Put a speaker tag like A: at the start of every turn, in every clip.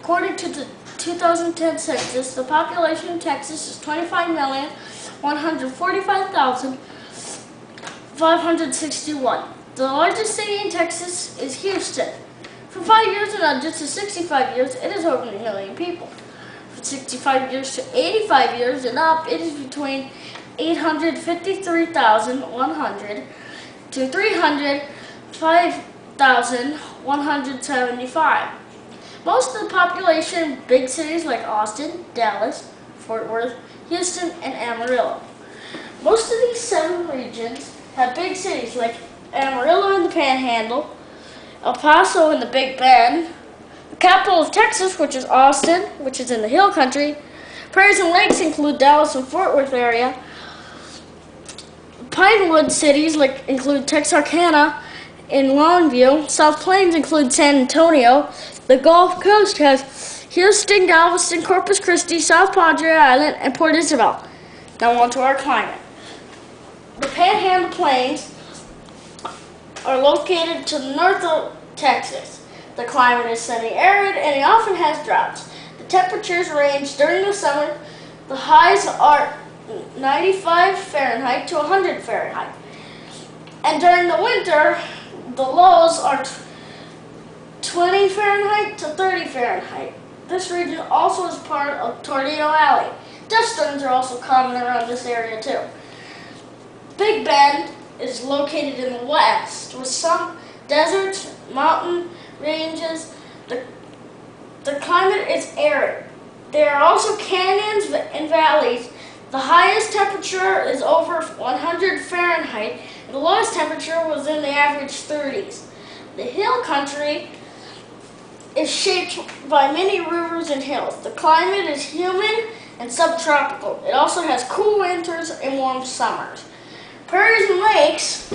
A: According to the 2010 census, the population of Texas is 25,145,561. The largest city in Texas is Houston. From 5 years and under to 65 years, it is over 1 million people. From 65 years to 85 years and up, it is between 853,100 to 305,175. Most of the population in big cities like Austin, Dallas, Fort Worth, Houston, and Amarillo. Most of these 7 regions have big cities like Amarillo in the Panhandle, El Paso in the Big Bend, the capital of Texas, which is Austin, which is in the Hill Country. Prairies and lakes include Dallas and Fort Worth area. Pinewood cities include Texarkana in Longview. South Plains include San Antonio. The Gulf Coast has Houston, Galveston, Corpus Christi, South Padre Island, and Port Isabel. Now on to our climate. The Panhandle Plains are located to the north of Texas. The climate is semi-arid and it often has droughts. The temperatures range during the summer. The highs are 95 Fahrenheit to 100 Fahrenheit. And during the winter, the lows are 20 Fahrenheit to 30 Fahrenheit. This region also is part of Tornado Alley. Dust storms are also common around this area too. Big Bend is located in the west with some deserts, mountain ranges. The climate is arid. There are also canyons and valleys. The highest temperature is over 100 Fahrenheit, and the lowest temperature was in the average 30s. The hill country is shaped by many rivers and hills. The climate is humid and subtropical. It also has cool winters and warm summers. Prairies and lakes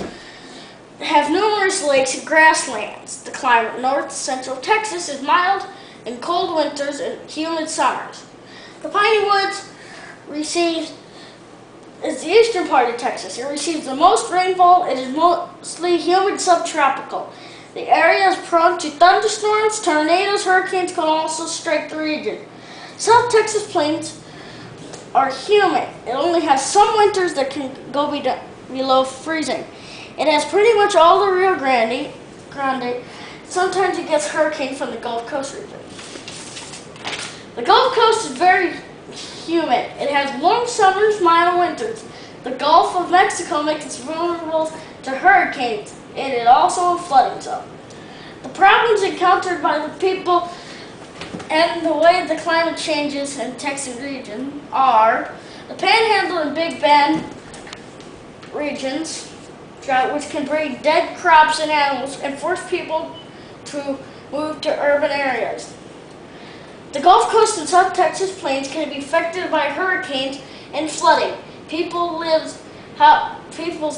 A: have numerous lakes and grasslands. The climate in north central Texas is mild and cold winters and humid summers. The Piney Woods is the eastern part of Texas. It receives the most rainfall. It is mostly humid subtropical. The area is prone to thunderstorms, tornadoes, hurricanes can also strike the region. South Texas plains are humid. It only has some winters that can go below freezing. It has pretty much all the Rio Grande. Sometimes it gets hurricanes from the Gulf Coast region. The Gulf Coast is very humid. It has warm summers, mild winters. The Gulf of Mexico makes it vulnerable to hurricanes, and it also a flooding zone. The problems encountered by the people and the way the climate changes in the Texas region are the Panhandle and Big Bend regions, which can bring dead crops and animals and force people to move to urban areas. The Gulf Coast and South Texas plains can be affected by hurricanes and flooding. People's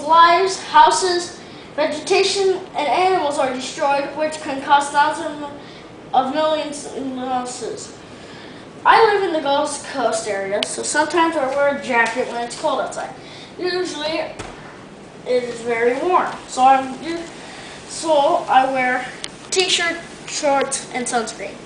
A: lives, houses, vegetation, and animals are destroyed, which can cause thousands of millions in losses. I live in the Gulf Coast area, so sometimes I wear a jacket when it's cold outside. Usually, it is very warm, so I wear t-shirt, shorts, and sunscreen.